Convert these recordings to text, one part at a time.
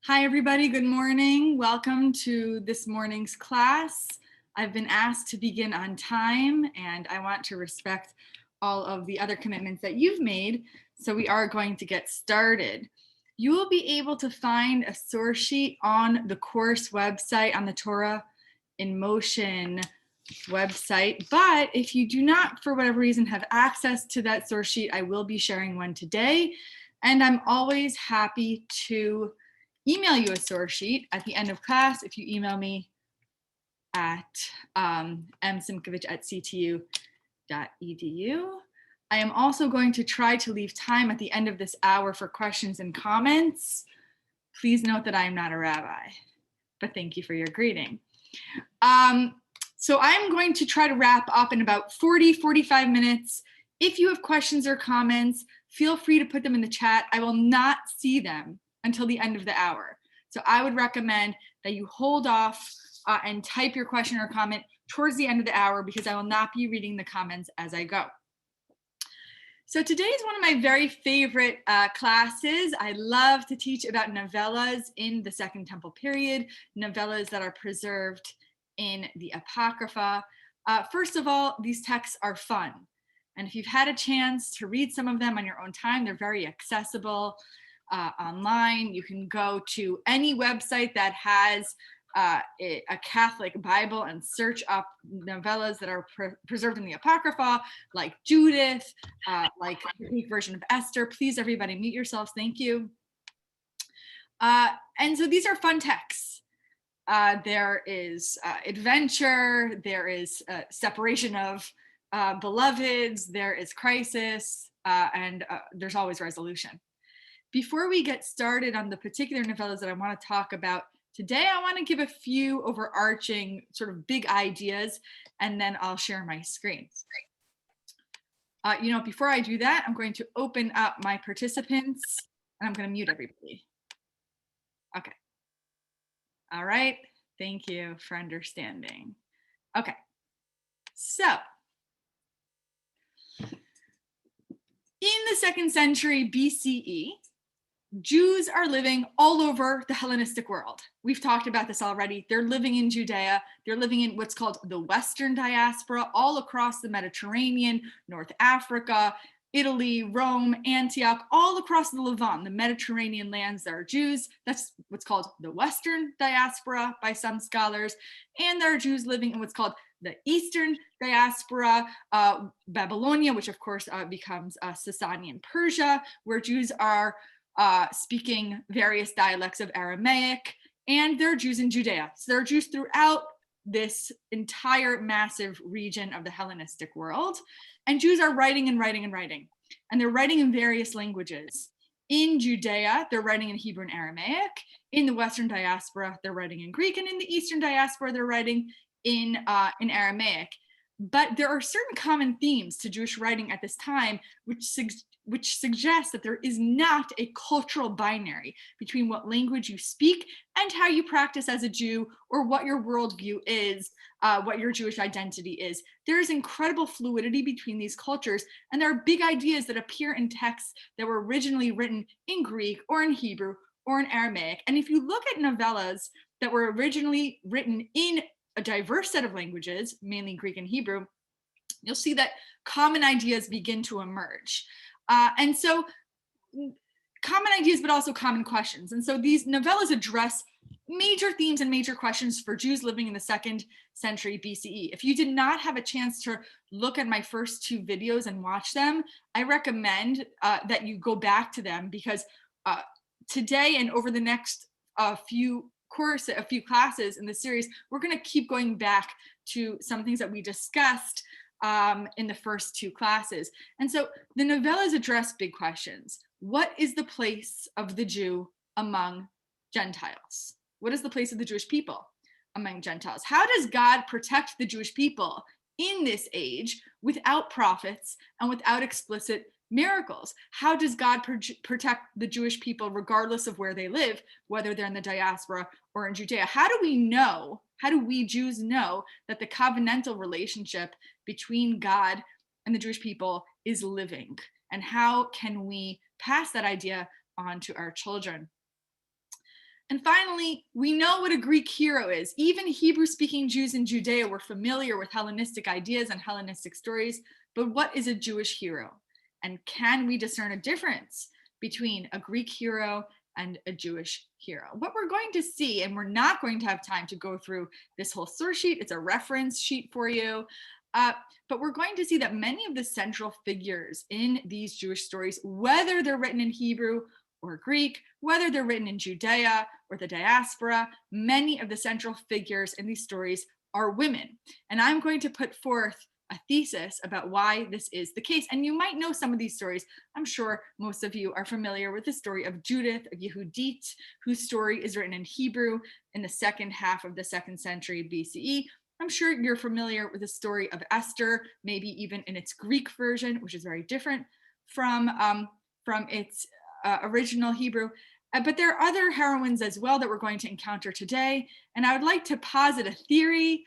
Hi, everybody. Good morning. Welcome to this morning's class. I've been asked to begin on time, and I want to respect all of the other commitments that you've made, so we are going to get started. You will be able to find a source sheet on the course website, on the Torah in Motion website, but if you do not, for whatever reason, have access to that source sheet, I will be sharing one today, and I'm always happy to email you a source sheet at the end of class if you email me at msimkovich@ctu.edu. I am also going to try to leave time at the end of this hour for questions and comments. Please note that I am not a rabbi, but thank you for your greeting. So I'm going to try to wrap up in about 45 minutes. If you have questions or comments, feel free to put them in the chat. I will not see them until the end of the hour. So I would recommend that you hold off and type your question or comment towards the end of the hour because I will not be reading the comments as I go. So today is one of my very favorite classes. I love to teach about novellas in the Second Temple period, novellas that are preserved in the Apocrypha. First of all, these texts are fun. And if you've had a chance to read some of them on your own time, they're very accessible online. You can go to any website that has a Catholic Bible and search up novellas that are preserved in the Apocrypha, like Judith, like the Greek version of Esther. Please, everybody, mute yourselves. Thank you. And so these are fun texts. There is adventure, there is separation of beloveds, there is crisis, and there's always resolution. Before we get started on the particular novellas that I want to talk about today, I want to give a few overarching sort of big ideas, and then I'll share my screen. Before I do that, I'm going to open up my participants, and I'm going to mute everybody. Okay. All right. Thank you for understanding. Okay. So, in the 2nd century BCE, Jews are living all over the Hellenistic world. We've talked about this already. They're living in Judea. They're living in what's called the Western diaspora, all across the Mediterranean, North Africa, Italy, Rome, Antioch, all across the Levant, the Mediterranean lands. There are Jews. That's what's called the Western diaspora by some scholars. And there are Jews living in what's called the Eastern diaspora, Babylonia, which of course becomes Sasanian Persia, where Jews are speaking various dialects of Aramaic, and there are Jews in Judea. So there are Jews throughout this entire massive region of the Hellenistic world, and Jews are writing and writing and writing, and they're writing in various languages. In Judea, they're writing in Hebrew and Aramaic. In the Western diaspora, they're writing in Greek, and in the Eastern diaspora, they're writing in Aramaic. But there are certain common themes to Jewish writing at this time, which suggests that there is not a cultural binary between what language you speak and how you practice as a Jew, or what your worldview is, what your Jewish identity is. There is incredible fluidity between these cultures, and there are big ideas that appear in texts that were originally written in Greek or in Hebrew or in Aramaic. And if you look at novellas that were originally written in a diverse set of languages, mainly Greek and Hebrew, you'll see that common ideas begin to emerge. And so common ideas, but also common questions. And so these novellas address major themes and major questions for Jews living in the 2nd century BCE. If you did not have a chance to look at my first 2 videos and watch them, I recommend that you go back to them, because today and over the next few classes in the series, we're going to keep going back to some things that we discussed in the first 2 classes. And so the novellas address big questions. What is the place of the Jew among Gentiles? What is the place of the Jewish people among Gentiles? How does God protect the Jewish people in this age without prophets and without explicit miracles? How does God protect the Jewish people regardless of where they live, whether they're in the diaspora or in Judea? How do we Jews know that the covenantal relationship between God and the Jewish people is living? And how can we pass that idea on to our children? And finally, we know what a Greek hero is. Even Hebrew-speaking Jews in Judea were familiar with Hellenistic ideas and Hellenistic stories, but what is a Jewish hero? And can we discern a difference between a Greek hero and a Jewish hero? What we're going to see, and we're not going to have time to go through this whole source sheet, it's a reference sheet for you, but we're going to see that many of the central figures in these Jewish stories, whether they're written in Hebrew or Greek, whether they're written in Judea or the diaspora, many of the central figures in these stories are women. And I'm going to put forth a thesis about why this is the case. And you might know some of these stories. I'm sure most of you are familiar with the story of Judith, of Yehudit, whose story is written in Hebrew in the second half of the 2nd century BCE. I'm sure you're familiar with the story of Esther, maybe even in its Greek version, which is very different from its original Hebrew. But there are other heroines as well that we're going to encounter today. And I would like to posit a theory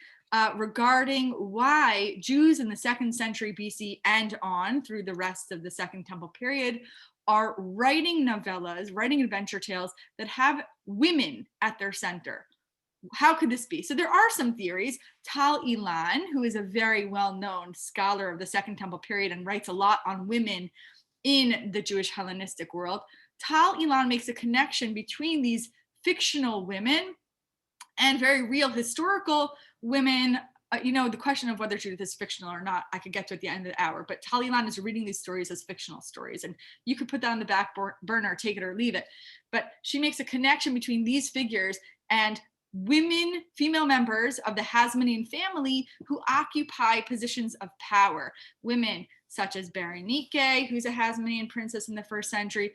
regarding why Jews in the 2nd century BC and on through the rest of the Second Temple period are writing novellas, writing adventure tales that have women at their center. How could this be? So there are some theories. Tal Ilan, who is a very well-known scholar of the Second Temple period and writes a lot on women in the Jewish Hellenistic world, Tal Ilan makes a connection between these fictional women and very real historical women. The question of whether Judith is fictional or not, I could get to at the end of the hour, but Tal Ilan is reading these stories as fictional stories, and you could put that on the back burner, take it or leave it. But she makes a connection between these figures and women, female members of the Hasmonean family who occupy positions of power. Women such as Berenike, who's a Hasmonean princess in the 1st century,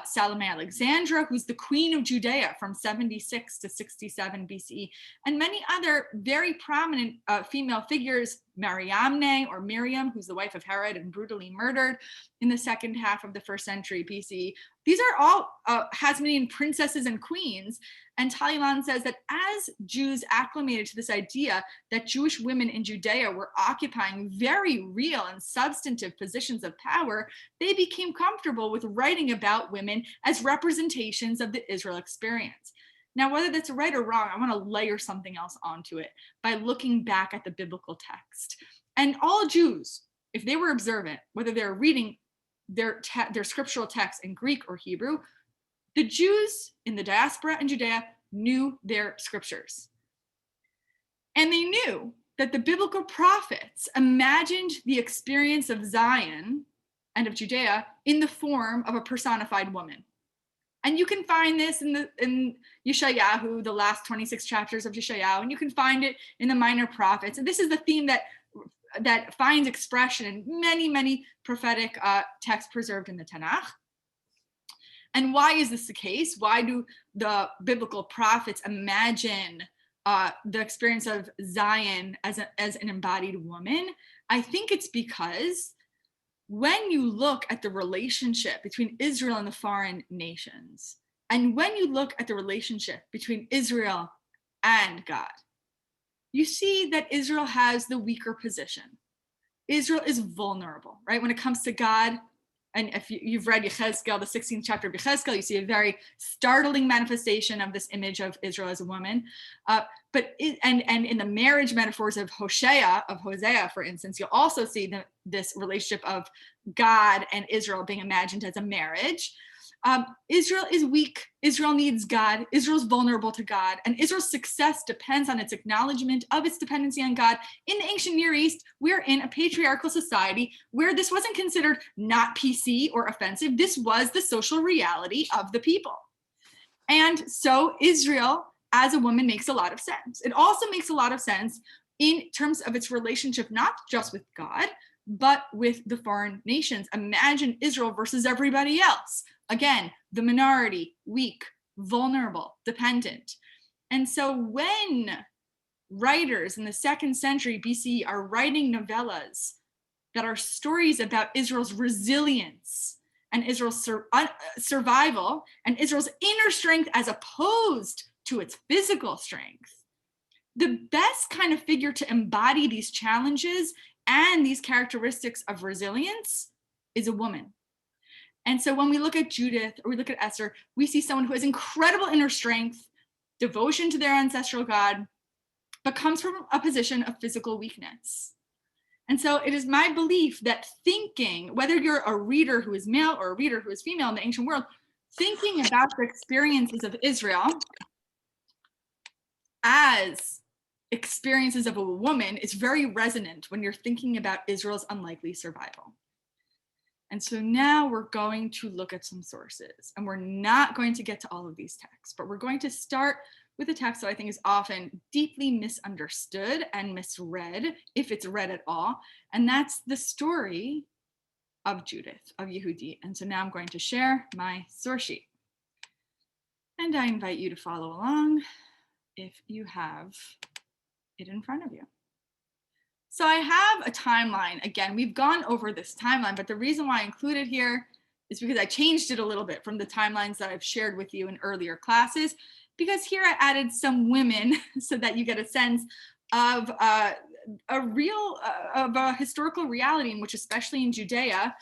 Salome Alexandra, who's the queen of Judea from 76 to 67 BCE, and many other very prominent female figures, Mariamne or Miriam, who's the wife of Herod and brutally murdered in the second half of the 1st century BCE. These are all Hasmonean princesses and queens. And Tal Ilan says that as Jews acclimated to this idea that Jewish women in Judea were occupying very real and substantive positions of power, they became comfortable with writing about women as representations of the Israel experience. Now, whether that's right or wrong, I want to layer something else onto it by looking back at the biblical text. And all Jews, if they were observant, whether they're reading their scriptural text in Greek or Hebrew, the Jews in the diaspora in Judea knew their scriptures. And they knew that the biblical prophets imagined the experience of Zion and of Judea in the form of a personified woman. And you can find this in Yeshayahu, the last 26 chapters of Yeshayahu, and you can find it in the minor prophets. And this is the theme that finds expression in many, many prophetic texts preserved in the Tanakh. And why is this the case? Why do the biblical prophets imagine the experience of Zion as an embodied woman? I think it's because when you look at the relationship between Israel and the foreign nations, and when you look at the relationship between Israel and God, you see that Israel has the weaker position. Israel is vulnerable, right? When it comes to God, and if you've read Yechezkel, the 16th chapter of Yechezkel, you see a very startling manifestation of this image of Israel as a woman. But in the marriage metaphors of Hosea, for instance, you'll also see this relationship of God and Israel being imagined as a marriage. Israel is weak. Israel needs God. Israel's vulnerable to God. And Israel's success depends on its acknowledgement of its dependency on God. In the ancient Near East, we're in a patriarchal society where this wasn't considered not PC or offensive. This was the social reality of the people. And so Israel as a woman makes a lot of sense. It also makes a lot of sense in terms of its relationship, not just with God, but with the foreign nations. Imagine Israel versus everybody else. Again, the minority, weak, vulnerable, dependent. And so when writers in the 2nd century BCE are writing novellas that are stories about Israel's resilience and Israel's survival and Israel's inner strength as opposed to its physical strength, the best kind of figure to embody these challenges and these characteristics of resilience is a woman. And so when we look at Judith or we look at Esther, we see someone who has incredible inner strength, devotion to their ancestral God, but comes from a position of physical weakness. And so it is my belief that thinking, whether you're a reader who is male or a reader who is female in the ancient world, thinking about the experiences of Israel as experiences of a woman is very resonant when you're thinking about Israel's unlikely survival. And so now we're going to look at some sources, and we're not going to get to all of these texts, but we're going to start with a text that I think is often deeply misunderstood and misread, if it's read at all, and that's the story of Judith, of Yehudi. And so now I'm going to share my source sheet. And I invite you to follow along if you have it in front of you. So I have a timeline. Again, we've gone over this timeline, but the reason why I include it here is because I changed it a little bit from the timelines that I've shared with you in earlier classes, because here I added some women so that you get a sense of a historical reality in which, especially in Judea,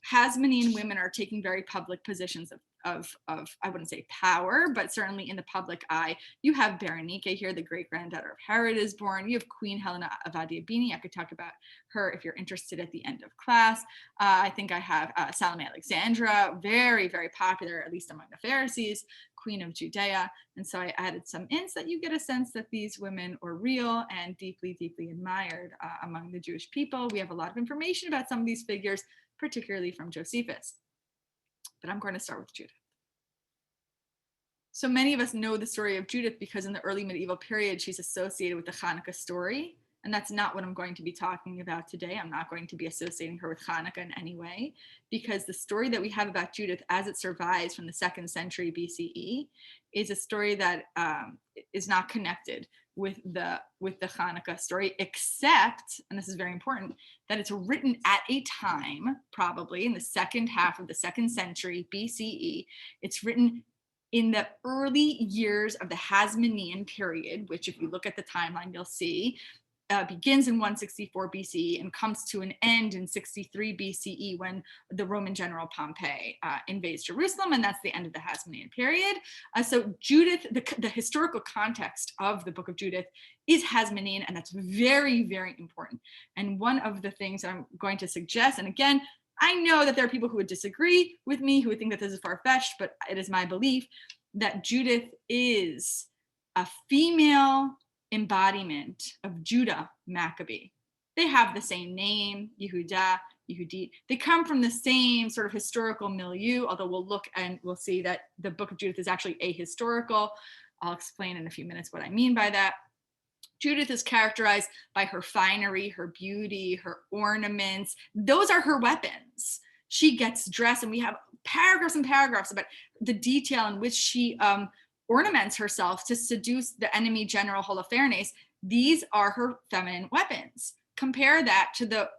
Hasmonean women are taking very public positions of I wouldn't say power, but certainly in the public eye. You have Berenike here, the great granddaughter of Herod, is born. You have Queen Helena of Adiabini. I could talk about her if you're interested at the end of class. I think I have Salome Alexandra, very, very popular, at least among the Pharisees, Queen of Judea. And so I added some in so that you get a sense that these women were real and deeply, deeply admired among the Jewish people. We have a lot of information about some of these figures, particularly from Josephus. But I'm going to start with Judith. So many of us know the story of Judith because in the early medieval period, she's associated with the Hanukkah story. And that's not what I'm going to be talking about today. I'm not going to be associating her with Hanukkah in any way, because the story that we have about Judith as it survives from the 2nd century BCE is a story that is not connected with the Hanukkah story, except, and this is very important, that it's written at a time, probably in the second half of the 2nd century BCE. It's written in the early years of the Hasmonean period, which if you look at the timeline, you'll see begins in 164 BCE and comes to an end in 63 BCE when the Roman general Pompey invades Jerusalem, and that's the end of the Hasmonean period. So Judith, the historical context of the book of Judith is Hasmonean, and that's very, very important. And one of the things that I'm going to suggest, and again, I know that there are people who would disagree with me, who would think that this is far-fetched, but it is my belief that Judith is a female embodiment of Judah Maccabee. They have the same name, Yehuda, Yehudit. They come from the same sort of historical milieu, although we'll look and we'll see that the book of Judith is actually ahistorical. I'll explain in a few minutes what I mean by that. Judith is characterized by her finery, her beauty, her ornaments. Those are her weapons. She gets dressed, and we have paragraphs and paragraphs about the detail in which she ornaments herself to seduce the enemy general Holofernes. These are her feminine weapons. Compare that to the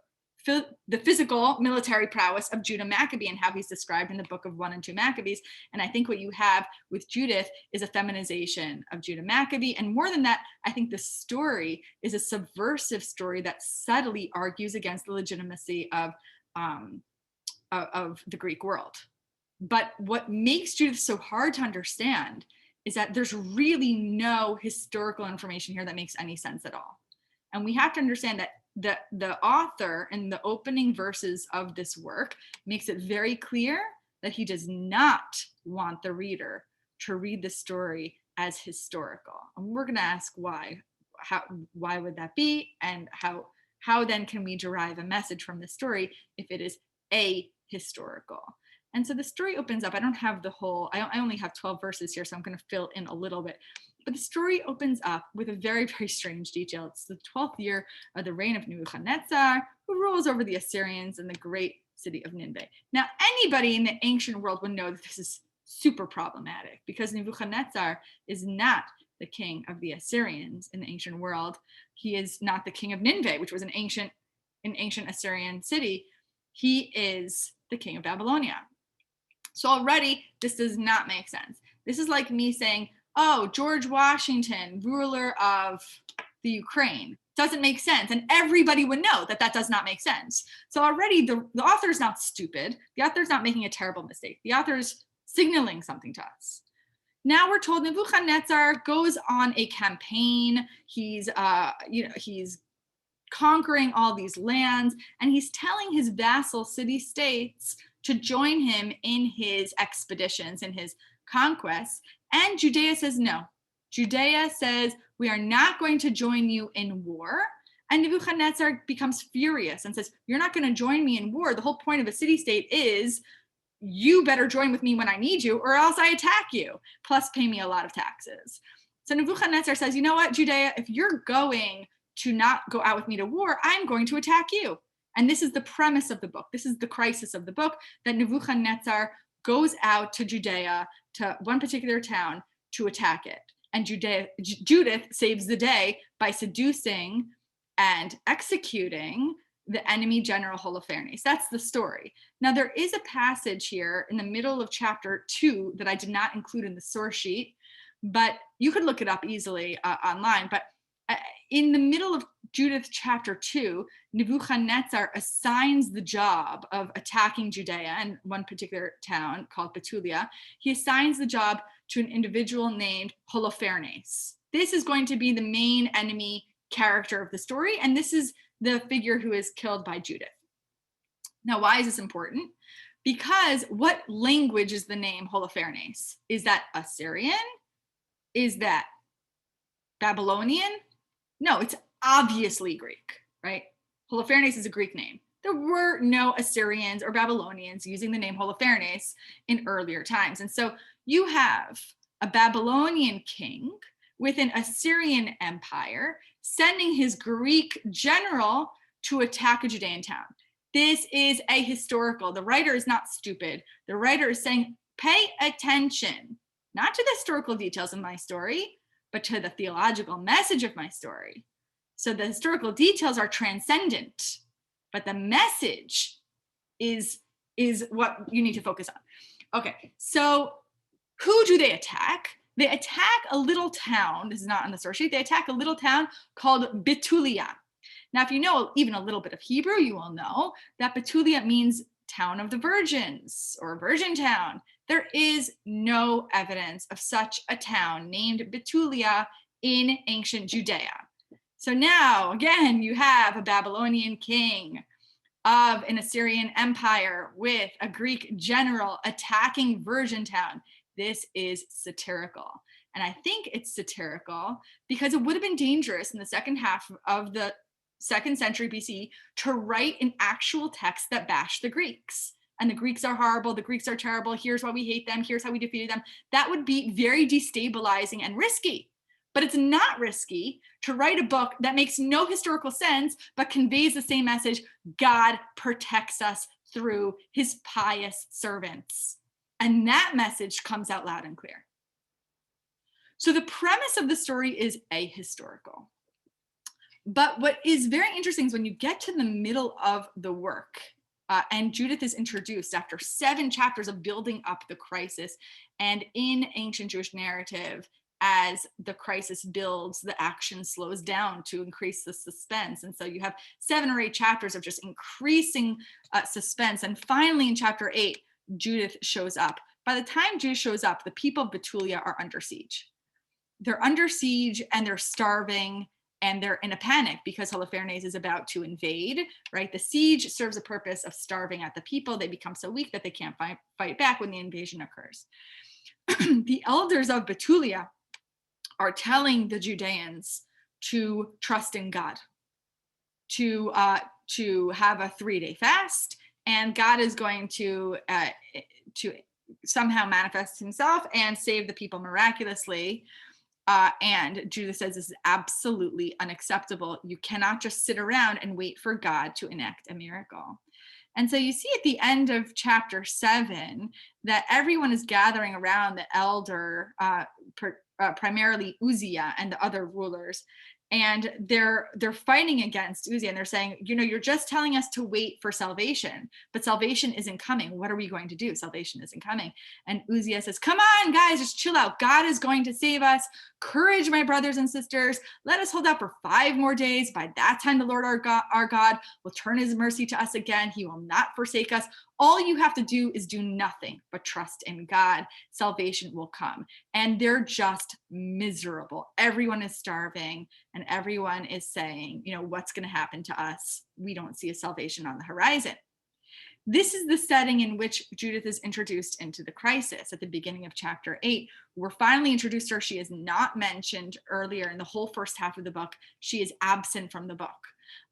physical military prowess of Judah Maccabee and how he's described in the book of 1 and 2 Maccabees. And I think what you have with Judith is a feminization of Judah Maccabee. And more than that, I think the story is a subversive story that subtly argues against the legitimacy of the Greek world. But what makes Judith so hard to understand is that there's really no historical information here that makes any sense at all. And we have to understand that the author in the opening verses of this work makes it very clear that he does not want the reader to read the story as historical. And we're going to ask why. Why would that be? And how then can we derive a message from the story if it is ahistorical? And so the story opens up. I don't have the whole, I only have 12 verses here, so I'm going to fill in a little bit. But the story opens up with a very, very strange detail. It's the 12th year of the reign of Nuevonetza, who rules over the Assyrians in the great city of Nineveh. Now, anybody in the ancient world would know that this is super problematic, because Nebuchadnezzar is not the king of the Assyrians in the ancient world. He is not the king of Nineveh, which was an ancient Assyrian city. He is the king of Babylonia. So already, this does not make sense. This is like me saying, oh, George Washington, ruler of the Ukraine. doesn't make sense. And everybody would know that that does not make sense. So already the author is not stupid. The author is not making a terrible mistake. The author is signaling something to us. Now we're told Nebuchadnezzar goes on a campaign. He's conquering all these lands, and he's telling his vassal city-states to join him in his expeditions, in his conquests. And Judea says no. Judea says, we are not going to join you in war. And Nebuchadnezzar becomes furious and says, you're not going to join me in war. The whole point of a city-state is you better join with me when I need you, or else I attack you, plus pay me a lot of taxes. So Nebuchadnezzar says, you know what, Judea, if you're going to not go out with me to war, I'm going to attack you. And this is the premise of the book. This is the crisis of the book, that Nebuchadnezzar goes out to Judea, to one particular town, to attack it. And Judith saves the day by seducing and executing the enemy general Holofernes. That's the story. Now, there is a passage here in the middle of chapter 2 that I did not include in the source sheet, but you could look it up easily online. But in the middle of Judith chapter 2, Nebuchadnezzar assigns the job of attacking Judea and one particular town called Betulia. He assigns the job to an individual named Holofernes. This is going to be the main enemy character of the story, and this is the figure who is killed by Judith. Now, why is this important? Because what language is the name Holofernes? Is that Assyrian? Is that Babylonian? No, it's obviously Greek, right? Holofernes is a Greek name. There were no Assyrians or Babylonians using the name Holofernes in earlier times. And so you have a Babylonian king with an Assyrian empire sending his Greek general to attack a Judean town. This is ahistorical. The writer is not stupid. The writer is saying, pay attention, not to the historical details of my story, but to the theological message of my story. So the historical details are transcendent, but the message is what you need to focus on. Okay, so who do they attack? They attack a little town. This is not on the source sheet. They attack a little town called Betulia. Now, if you know even a little bit of Hebrew, you will know that Betulia means town of the virgins or virgin town. There is no evidence of such a town named Betulia in ancient Judea. So now, again, you have a Babylonian king of an Assyrian empire with a Greek general attacking virgin town. This is satirical. And I think it's satirical because it would have been dangerous in the second half of the 2nd century BC to write an actual text that bashed the Greeks. And the Greeks are horrible, the Greeks are terrible, here's why we hate them, here's how we defeated them. That would be very destabilizing and risky. But it's not risky to write a book that makes no historical sense, but conveys the same message: God protects us through his pious servants. And that message comes out loud and clear. So the premise of the story is ahistorical. But what is very interesting is when you get to the middle of the work, and Judith is introduced after 7 chapters of building up the crisis, and in ancient Jewish narrative, as the crisis builds, the action slows down to increase the suspense. And so you have 7 or 8 chapters of just increasing suspense. And finally in chapter 8, Judith shows up. By the time Judith shows up, the people of Betulia are under siege. They're under siege and they're starving and they're in a panic because Holofernes is about to invade, right? The siege serves a purpose of starving at the people. They become so weak that they can't fight back when the invasion occurs. The elders of Betulia are telling the Judeans to trust in God, to have a 3-day fast, and God is going to somehow manifest himself and save the people miraculously. And Judith says this is absolutely unacceptable. You cannot just sit around and wait for God to enact a miracle. And so you see at the end of chapter 7 that everyone is gathering around the elder, primarily Uzziah and the other rulers. And they're fighting against Uzziah, and they're saying, you're just telling us to wait for salvation, but salvation isn't coming. What are we going to do? Salvation isn't coming. And Uzziah says, come on, guys, just chill out. God is going to save us. Courage, my brothers and sisters. Let us hold out for 5 more days. By that time, the Lord our God will turn his mercy to us again. He will not forsake us. All you have to do is do nothing but trust in God. Salvation will come. And they're just miserable. Everyone is starving, and everyone is saying, what's going to happen to us? We don't see a salvation on the horizon. This is the setting in which Judith is introduced into the crisis at the beginning of chapter 8. We're finally introduced to her. She is not mentioned earlier in the whole first half of the book. She is absent from the book.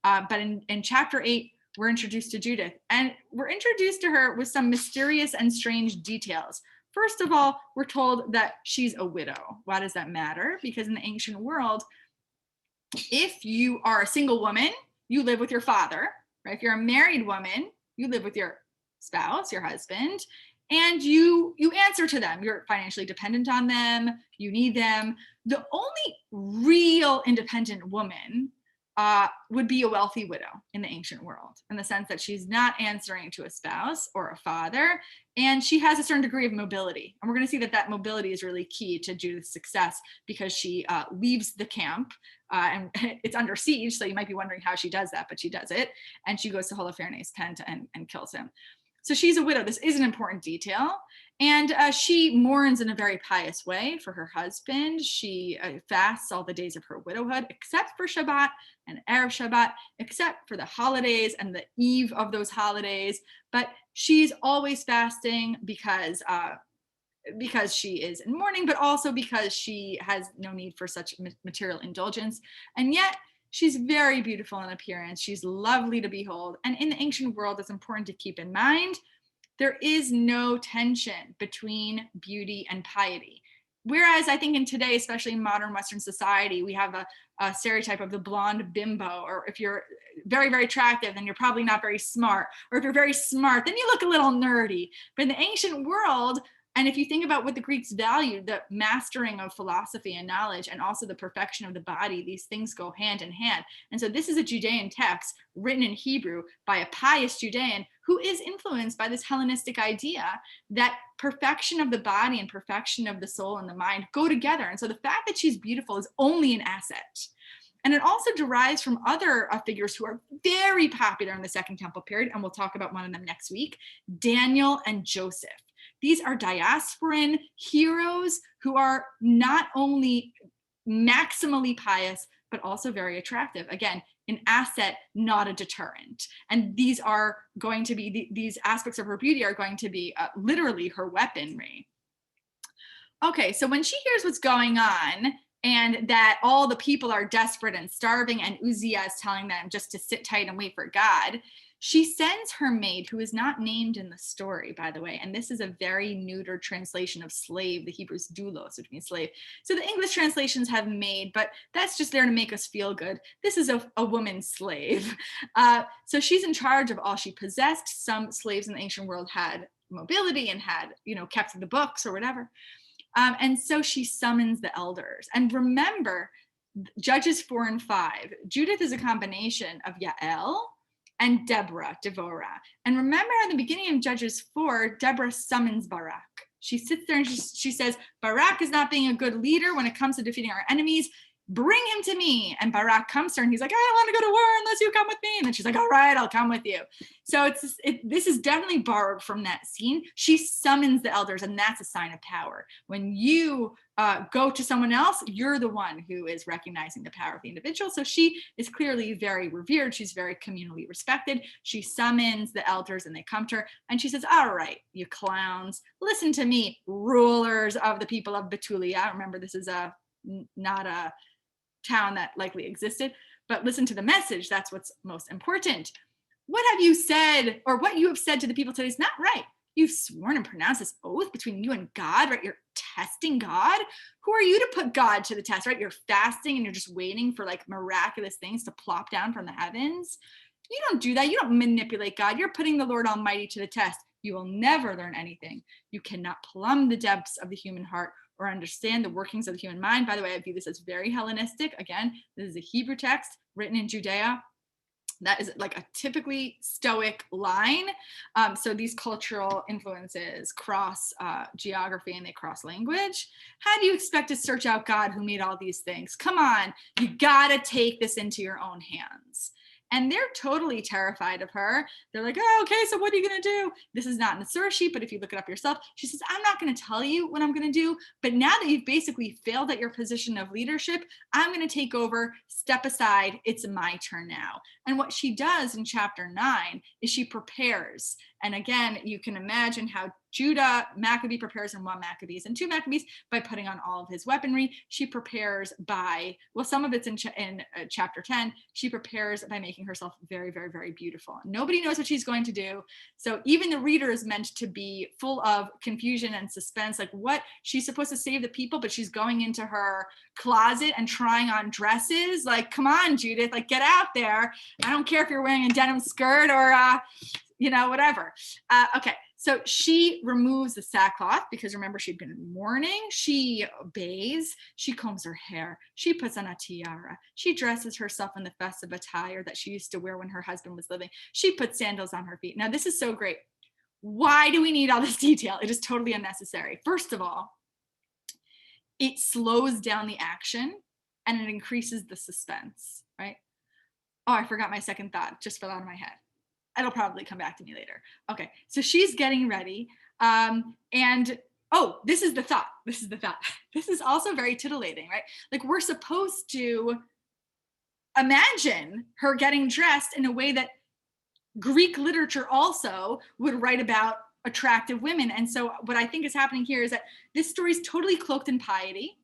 But in chapter 8, we're introduced to Judith, and we're introduced to her with some mysterious and strange details. First of all, we're told that she's a widow. Why does that matter? Because in the ancient world, if you are a single woman, you live with your father, right? If you're a married woman, you live with your spouse, your husband, and you answer to them. You're financially dependent on them. You need them. The only real independent woman would be a wealthy widow in the ancient world, in the sense that she's not answering to a spouse or a father, and she has a certain degree of mobility. And we're going to see that mobility is really key to Judith's success, because she leaves the camp, and it's under siege, so you might be wondering how she does that, but she does it, and she goes to Holofernes' tent and kills him. So she's a widow. This is an important detail. And she mourns in a very pious way for her husband. She fasts all the days of her widowhood, except for Shabbat and Erev Shabbat, except for the holidays and the eve of those holidays. But she's always fasting because she is in mourning, but also because she has no need for such material indulgence. And yet, she's very beautiful in appearance. She's lovely to behold. And in the ancient world, it's important to keep in mind, there is no tension between beauty and piety. Whereas I think in today, especially in modern Western society, we have a stereotype of the blonde bimbo, or if you're very, very attractive, then you're probably not very smart. Or if you're very smart, then you look a little nerdy. But in the ancient world, and if you think about what the Greeks valued, the mastering of philosophy and knowledge, and also the perfection of the body, these things go hand in hand. And so this is a Judean text written in Hebrew by a pious Judean who is influenced by this Hellenistic idea that perfection of the body and perfection of the soul and the mind go together. And so the fact that she's beautiful is only an asset. And it also derives from other figures who are very popular in the Second Temple period, and we'll talk about one of them next week, Daniel and Joseph. These are diasporan heroes who are not only maximally pious, but also very attractive. Again, an asset, not a deterrent. And these are going to be, these aspects of her beauty are going to be literally her weaponry. Okay, so when she hears what's going on, and that all the people are desperate and starving, and Uzziah is telling them just to sit tight and wait for God, she sends her maid, who is not named in the story, by the way, and this is a very neutered translation of slave. The Hebrew's doulos, which means slave. So the English translations have maid, but that's just there to make us feel good. This is a woman slave. So she's in charge of all she possessed. Some slaves in the ancient world had mobility and had, kept the books or whatever. And so she summons the elders. And remember, Judges 4 and 5, Judith is a combination of Yael and Deborah. And remember, at the beginning of Judges 4, Deborah summons Barak. She sits there and she says, Barak is not being a good leader when it comes to defeating our enemies. Bring him to me. And Barak comes to her and he's like, I don't want to go to war unless you come with me. And then she's like, all right, I'll come with you. So this is definitely borrowed from that scene. She summons the elders, and that's a sign of power. When you go to someone else, you're the one who is recognizing the power of the individual. So she is clearly very revered. She's very communally respected. She summons the elders and they come to her and she says, all right, you clowns, listen to me, rulers of the people of Bethulia. Remember, this is not a town that likely existed, but listen to the message. That's what's most important. What have you said, or what you have said to the people today is not right. You've sworn and pronounced this oath between you and God, right? You're testing God. Who are you to put God to the test, right? You're fasting and you're just waiting for like miraculous things to plop down from the heavens. You don't do that. You don't manipulate God. You're putting the Lord Almighty to the test. You will never learn anything. You cannot plumb the depths of the human heart or understand the workings of the human mind. By the way, I view this as very Hellenistic. Again, this is a Hebrew text written in Judea. That is like a typically Stoic line. So these cultural influences cross geography and they cross language. How do you expect to search out God who made all these things? Come on, you gotta take this into your own hands. And they're totally terrified of her. They're like, oh, okay, so what are you gonna do? This is not in the source sheet, but if you look it up yourself, she says, I'm not gonna tell you what I'm gonna do, but now that you've basically failed at your position of leadership, I'm gonna take over, step aside, it's my turn now. And what she does in chapter 9 is she prepares. And again, you can imagine how Judah Maccabee prepares in 1 Maccabees and 2 Maccabees by putting on all of his weaponry. She prepares by, well, some of it's in chapter 10. She prepares by making herself very, very, very beautiful. Nobody knows what she's going to do. So even the reader is meant to be full of confusion and suspense, like what she's supposed to save the people, but she's going into her closet and trying on dresses. Like, come on, Judith, like get out there. I don't care if you're wearing a denim skirt or, whatever. Okay. So she removes the sackcloth because remember she'd been in mourning. She bathes, she combs her hair, she puts on a tiara, she dresses herself in the festive attire that she used to wear when her husband was living. She puts sandals on her feet. Now this is so great. Why do we need all this detail? It is totally unnecessary. First of all, it slows down the action and it increases the suspense, right? Oh, I forgot my second thought, just fell out of my head. It'll probably come back to me later. Okay, so she's getting ready. And oh, this is the thought. This is also very titillating, right? Like we're supposed to imagine her getting dressed in a way that Greek literature also would write about attractive women. And so what I think is happening here is that this story is totally cloaked in piety.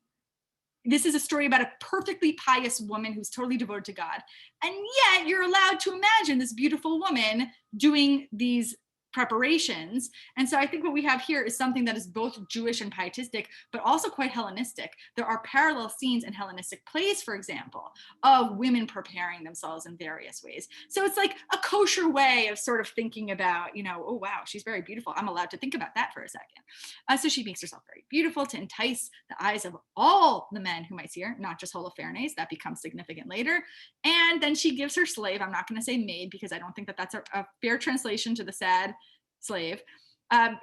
This is a story about a perfectly pious woman who's totally devoted to God. And yet you're allowed to imagine this beautiful woman doing these preparations. And so I think what we have here is something that is both Jewish and pietistic, but also quite Hellenistic. There are parallel scenes in Hellenistic plays, for example, of women preparing themselves in various ways. So it's like a kosher way of sort of thinking about, oh, wow, she's very beautiful. I'm allowed to think about that for a second. So she makes herself very beautiful to entice the eyes of all the men who might see her, not just Holofernes. That becomes significant later. And then she gives her slave, I'm not going to say maid, because I don't think that that's a fair translation to the sad slave,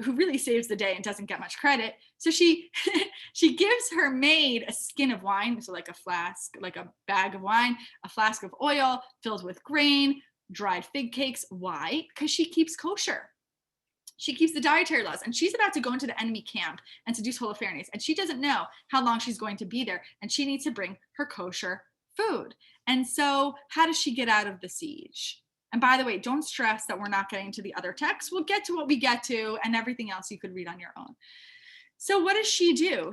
who really saves the day and doesn't get much credit. So she she gives her maid a skin of wine, so like a flask, like a bag of wine, a flask of oil filled with grain, dried fig cakes. Why? Because she keeps kosher. She keeps the dietary laws, and she's about to go into the enemy camp and seduce Holofernes, and she doesn't know how long she's going to be there, and she needs to bring her kosher food. And so how does she get out of the siege? And by the way, don't stress that we're not getting to the other texts. We'll get to what we get to, and everything else you could read on your own. So what does she do?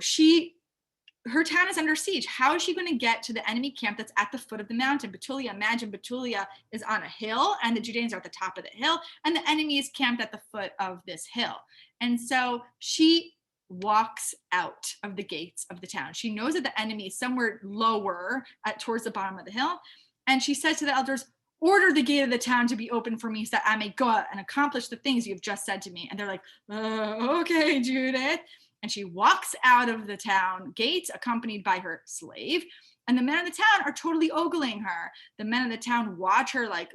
Her town is under siege. How is she going to get to the enemy camp that's at the foot of the mountain? Betulia, imagine Betulia is on a hill and the Judeans are at the top of the hill and the enemy is camped at the foot of this hill. And so she walks out of the gates of the town. She knows that the enemy is somewhere lower towards the bottom of the hill. And she says to the elders, order the gate of the town to be open for me so that I may go out and accomplish the things you've just said to me. And they're like, okay, Judith. And she walks out of the town gate accompanied by her slave. And the men of the town are totally ogling her. The men of the town watch her like,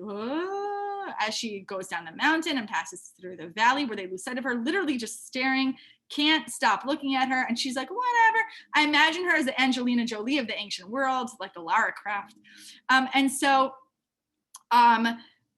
as she goes down the mountain and passes through the valley where they lose sight of her, literally just staring, can't stop looking at her. And she's like, whatever. I imagine her as the Angelina Jolie of the ancient world, like the Lara Croft.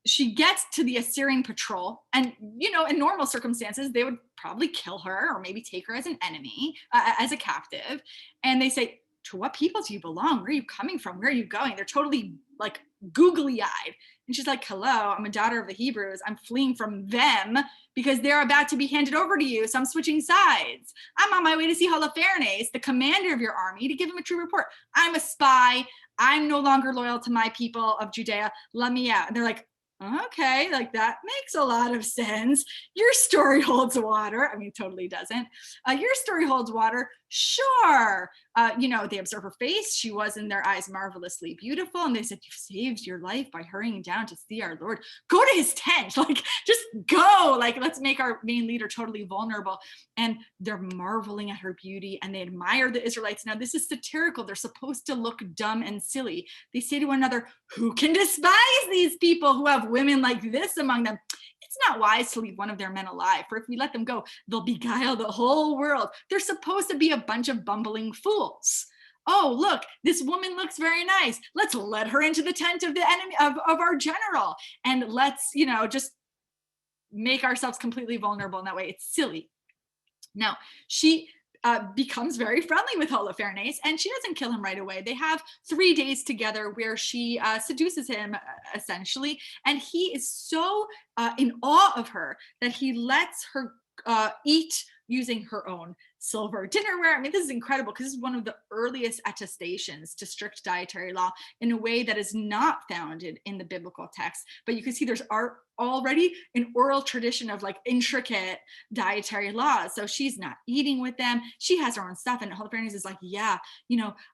She gets to the Assyrian patrol, and in normal circumstances they would probably kill her or maybe take her as an enemy, as a captive. And they say, to what people do you belong? Where are you coming from? Where are you going? They're totally like googly-eyed. And she's like, hello, I'm a daughter of the Hebrews. I'm fleeing from them because they're about to be handed over to you. So I'm switching sides. I'm on my way to see Holofernes, the commander of your army, to give him a true report. I'm a spy. I'm no longer loyal to my people of Judea. Let me out. And they're like, okay, like that makes a lot of sense. Your story holds water. I mean, it totally doesn't. Your story holds water. Sure. They observe her face. She was in their eyes marvelously beautiful. And they said, you've saved your life by hurrying down to see our Lord. Go to his tent. Like, just go. Like, let's make our main leader totally vulnerable. And they're marveling at her beauty and they admire the Israelites. Now, this is satirical. They're supposed to look dumb and silly. They say to one another, who can despise these people who have women like this among them? It's not wise to leave one of their men alive, for if we let them go, they'll beguile the whole world. They're supposed to be a bunch of bumbling fools. Oh, look, this woman looks very nice. Let's let her into the tent of the enemy of our general. And let's, just make ourselves completely vulnerable in that way. It's silly. Now, she becomes very friendly with Holofernes, and she doesn't kill him right away. They have 3 days together where she seduces him, essentially, and he is so in awe of her that he lets her eat using her own silver dinnerware. I mean, this is incredible because this is one of the earliest attestations to strict dietary law in a way that is not founded in the biblical text. But you can see there's already an oral tradition of like intricate dietary laws. So she's not eating with them. She has her own stuff. And Holofernes is like, yeah,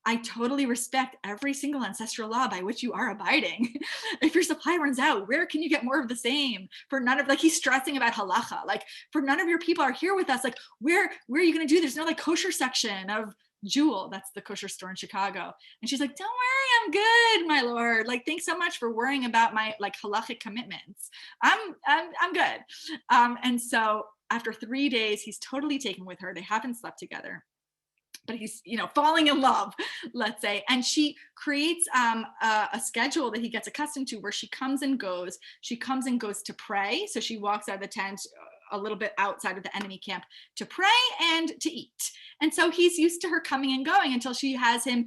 I totally respect every single ancestral law by which you are abiding. If your supply runs out, where can you get more of the same? For none of, like, he's stressing about halacha. Like, for none of your people are here with us. Like, where are you going to do? There's no like kosher section of Jewel. That's the kosher store in Chicago. And she's like, don't worry, I'm good, my lord. Like, thanks so much for worrying about my like halachic commitments. I'm good. And so after 3 days, he's totally taken with her. They haven't slept together, but he's, falling in love, let's say. And she creates a schedule that he gets accustomed to where she comes and goes to pray. So she walks out of the tent a little bit outside of the enemy camp to pray and to eat. And so he's used to her coming and going until she has him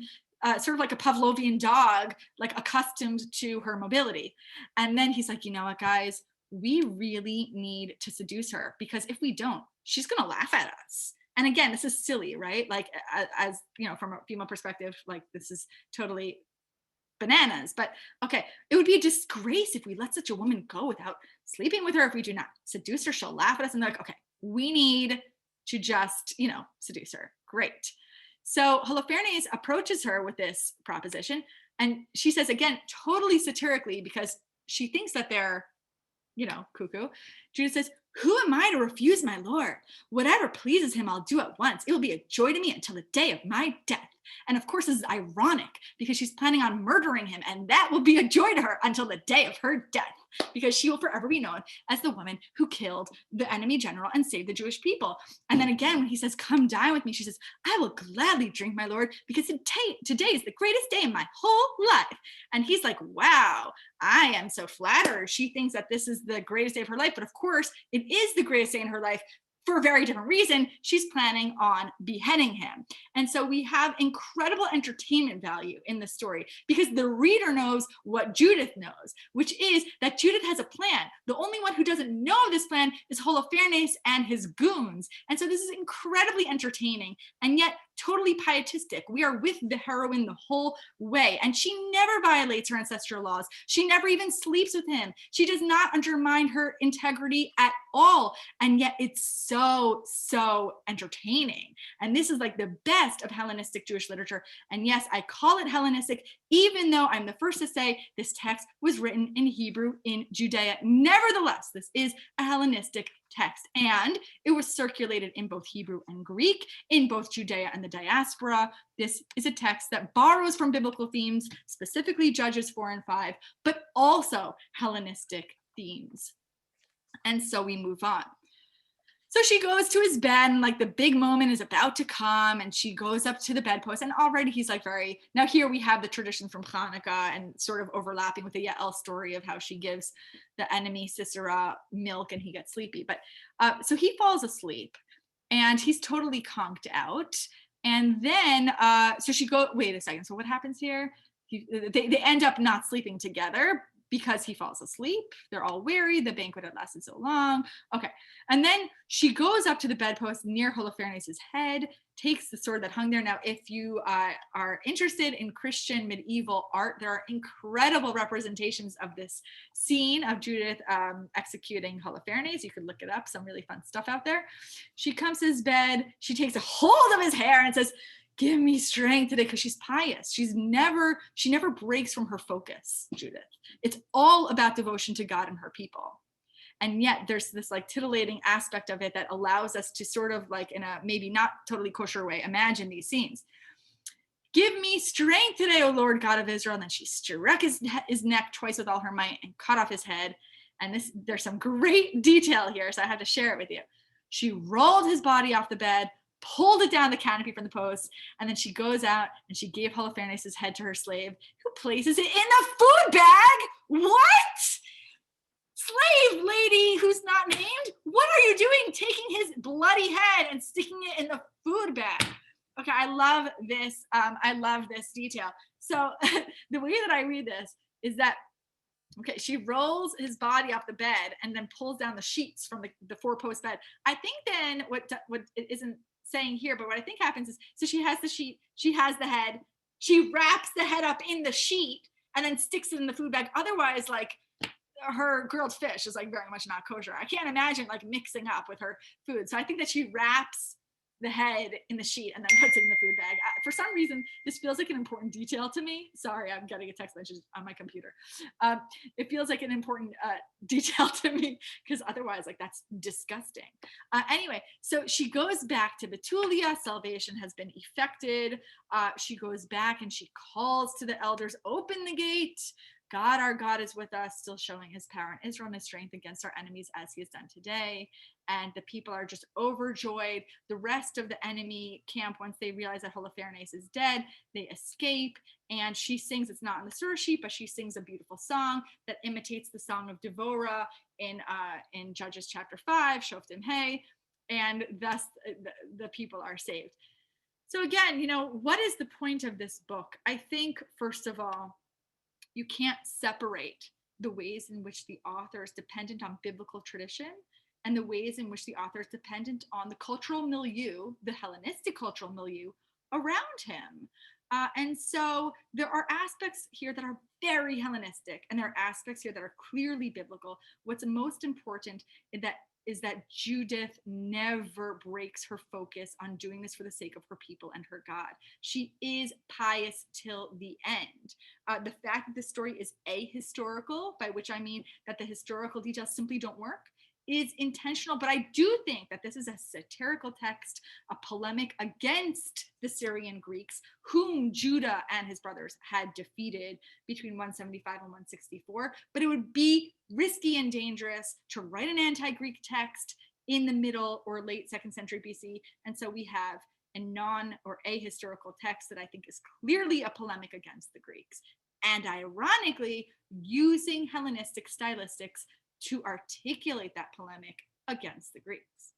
sort of like a Pavlovian dog, like accustomed to her mobility. And then he's like, you know what, guys, we really need to seduce her, because if we don't, she's going to laugh at us. And again, this is silly, right? Like, as from a female perspective, like, this is totally bananas. But okay, it would be a disgrace if we let such a woman go without sleeping with her. If we do not seduce her, she'll laugh at us. And they're like, okay, we need to just, seduce her. Great. So Holofernes approaches her with this proposition. And she says, again, totally satirically, because she thinks that they're, cuckoo. Judith says, who am I to refuse my lord? Whatever pleases him, I'll do at once. It will be a joy to me until the day of my death. And of course, this is ironic because she's planning on murdering him, and that will be a joy to her until the day of her death, because she will forever be known as the woman who killed the enemy general and saved the Jewish people. And then again, when he says, come dine with me, she says, I will gladly drink, my lord, because today is the greatest day in my whole life. And he's like, wow, I am so flattered. She thinks that this is the greatest day of her life, but of course, it is the greatest day in her life. For a very different reason. She's planning on beheading him. And so we have incredible entertainment value in the story because the reader knows what Judith knows, which is that Judith has a plan. The only one who doesn't know this plan is Holofernes and his goons. And so this is incredibly entertaining and yet totally pietistic. We are with the heroine the whole way. And she never violates her ancestral laws. She never even sleeps with him. She does not undermine her integrity at all. And yet it's so entertaining. And this is like the best of Hellenistic Jewish literature. And yes, I call it Hellenistic, even though I'm the first to say this text was written in Hebrew in Judea. Nevertheless, this is a Hellenistic text, and it was circulated in both Hebrew and Greek, in both Judea and the diaspora. This is a text that borrows from biblical themes, specifically Judges 4 and 5, but also Hellenistic themes. And so we move on. So she goes to his bed, and like the big moment is about to come, and she goes up to the bedpost, and already he's like now here we have the tradition from Hanukkah and sort of overlapping with the Yael story of how she gives the enemy Sisera milk and he gets sleepy. But so he falls asleep and he's totally conked out. And then, so wait a second. So what happens here? They end up not sleeping together because he falls asleep. They're all weary. The banquet had lasted so long. Okay. And then she goes up to the bedpost near Holofernes' head, takes the sword that hung there. Now, if you are interested in Christian medieval art, there are incredible representations of this scene of Judith executing Holofernes. You could look it up, some really fun stuff out there. She comes to his bed, she takes a hold of his hair and says, "Give me strength today," because she's pious. She never breaks from her focus, Judith. It's all about devotion to God and her people. And yet there's this like titillating aspect of it that allows us to sort of like, in a maybe not totally kosher way, imagine these scenes. "Give me strength today, O Lord God of Israel." And then she struck his neck twice with all her might and cut off his head. And there's some great detail here, so I have to share it with you. She rolled his body off the bed, pulled it down the canopy from the post, and then she goes out and she gave Holofernes' head to her slave, who places it in the food bag. What? Slave lady who's not named, what are you doing taking his bloody head and sticking it in the food bag? Okay, I love this. I love this detail. So the way that I read this is that, okay, she rolls his body off the bed and then pulls down the sheets from the four-post bed. I think then what it isn't saying here, but what I think happens is, so she has the sheet, she has the head, she wraps the head up in the sheet and then sticks it in the food bag. Otherwise, like, her grilled fish is like very much not kosher. I can't imagine like mixing up with her food. So I think that she wraps the head in the sheet and then puts it in the food bag. For some reason, this feels like an important detail to me. Sorry, I'm getting a text message on my computer. It feels like an important detail to me because otherwise, like, that's disgusting. Anyway, so she goes back to Betulia. Salvation has been effected. She goes back and she calls to the elders, "Open the gate. God, our God, is with us," still showing his power in Israel and his strength against our enemies as he has done today. And the people are just overjoyed. The rest of the enemy camp, once they realize that Holofernes is dead, they escape. And she sings, it's not in the surah sheet, but she sings a beautiful song that imitates the song of Devorah in Judges chapter 5, Shoftim Hey, and thus the people are saved. So again, what is the point of this book? I think, first of all, you can't separate the ways in which the author is dependent on biblical tradition and the ways in which the author is dependent on the cultural milieu, the Hellenistic cultural milieu around him. And so there are aspects here that are very Hellenistic, and there are aspects here that are clearly biblical. What's most important is that Judith never breaks her focus on doing this for the sake of her people and her God. She is pious till the end. The fact that this story is ahistorical, by which I mean that the historical details simply don't work, is intentional, but I do think that this is a satirical text, a polemic against the Syrian Greeks, whom Judah and his brothers had defeated between 175 and 164. But it would be risky and dangerous to write an anti-Greek text in the middle or late 2nd century BC. And so we have a ahistorical text that I think is clearly a polemic against the Greeks. And ironically, using Hellenistic stylistics to articulate that polemic against the Greeks.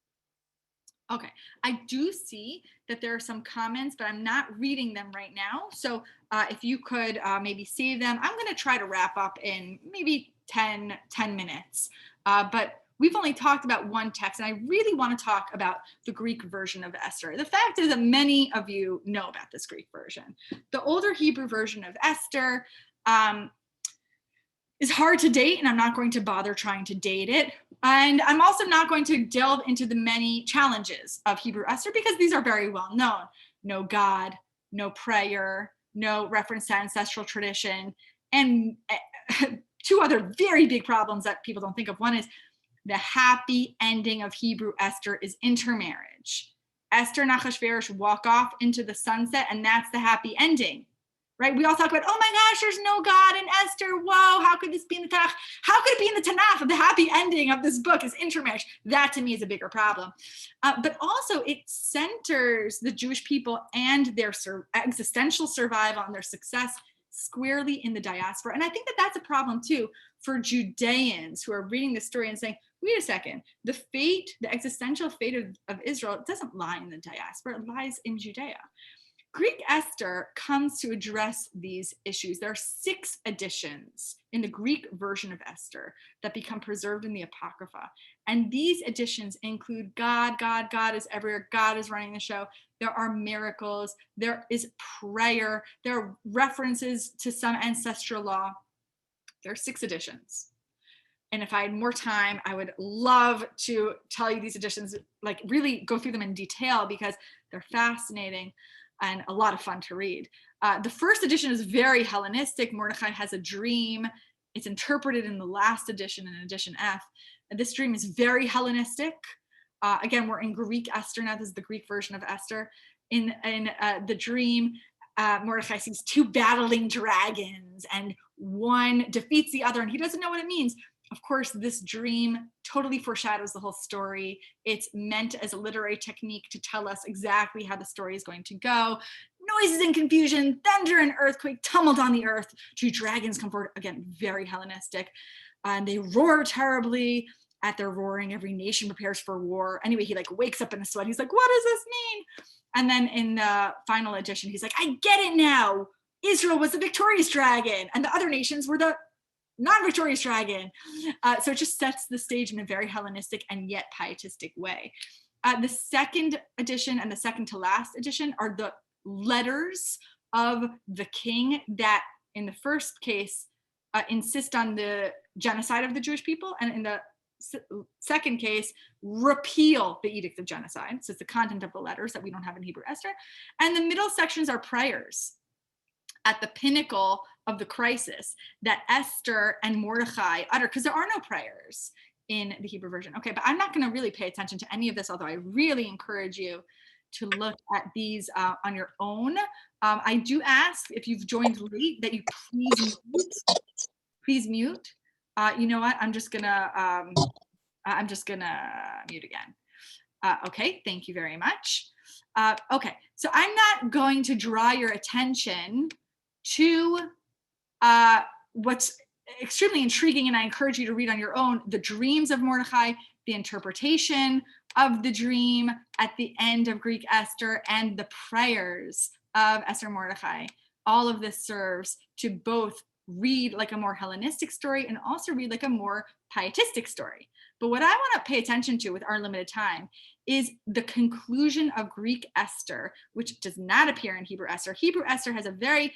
Okay, I do see that there are some comments, but I'm not reading them right now. So if you could maybe save them, I'm going to try to wrap up in maybe 10 minutes. But we've only talked about one text, and I really want to talk about the Greek version of Esther. The fact is that many of you know about this Greek version. The older Hebrew version of Esther is hard to date, and I'm not going to bother trying to date it. And I'm also not going to delve into the many challenges of Hebrew Esther because these are very well known. No God, no prayer, no reference to ancestral tradition, and two other very big problems that people don't think of. One is the happy ending of Hebrew Esther is intermarriage. Esther and Achashverosh walk off into the sunset, and that's the happy ending. Right? We all talk about, oh my gosh, there's no God in Esther. Whoa, how could this be in the Tanakh? How could it be in the Tanakh? The happy ending of this book is intermarriage. That to me is a bigger problem. But also it centers the Jewish people and their existential survival and their success squarely in the diaspora. And I think that that's a problem too for Judeans who are reading this story and saying, wait a second, the existential fate of Israel doesn't lie in the diaspora, it lies in Judea. Greek Esther comes to address these issues. There are 6 editions in the Greek version of Esther that become preserved in the Apocrypha. And these editions include God is everywhere, God is running the show. There are miracles, there is prayer, there are references to some ancestral law. There are 6 editions. And if I had more time, I would love to tell you these editions, like really go through them in detail because they're fascinating and a lot of fun to read. The first edition is very Hellenistic. Mordechai has a dream. It's interpreted in the last edition, in edition F. And this dream is very Hellenistic. Again, we're in Greek Esther now. This is the Greek version of Esther. In the dream, Mordechai sees 2 battling dragons and one defeats the other and he doesn't know what it means. Of course, this dream totally foreshadows the whole story. It's meant as a literary technique to tell us exactly how the story is going to go. Noises and confusion, thunder and earthquake, tumult on the earth. 2 dragons come forward, again, very Hellenistic. And they roar terribly. At their roaring, every nation prepares for war. Anyway, he like wakes up in a sweat. He's like, what does this mean? And then in the final edition, he's like, I get it now. Israel was the victorious dragon and the other nations were the non-victorious dragon. So it just sets the stage in a very Hellenistic and yet pietistic way. The second edition and the second to last edition are the letters of the king that in the first case insist on the genocide of the Jewish people, and in the second case repeal the edict of genocide. So it's the content of the letters that we don't have in Hebrew Esther. And the middle sections are prayers at the pinnacle of the crisis that Esther and Mordechai utter, because there are no prayers in the Hebrew version. Okay, but I'm not going to really pay attention to any of this, although I really encourage you to look at these on your own. I do ask, if you've joined late, that you please mute. You know what? I'm just gonna mute again. Okay, thank you very much. Okay, so I'm not going to draw your attention to what's extremely intriguing, and I encourage you to read on your own, the dreams of Mordechai, the interpretation of the dream at the end of Greek Esther, and the prayers of Esther and Mordechai. All of this serves to both read like a more Hellenistic story and also read like a more pietistic story. But what I want to pay attention to with our limited time is the conclusion of Greek Esther, which does not appear in Hebrew Esther. Hebrew Esther has a very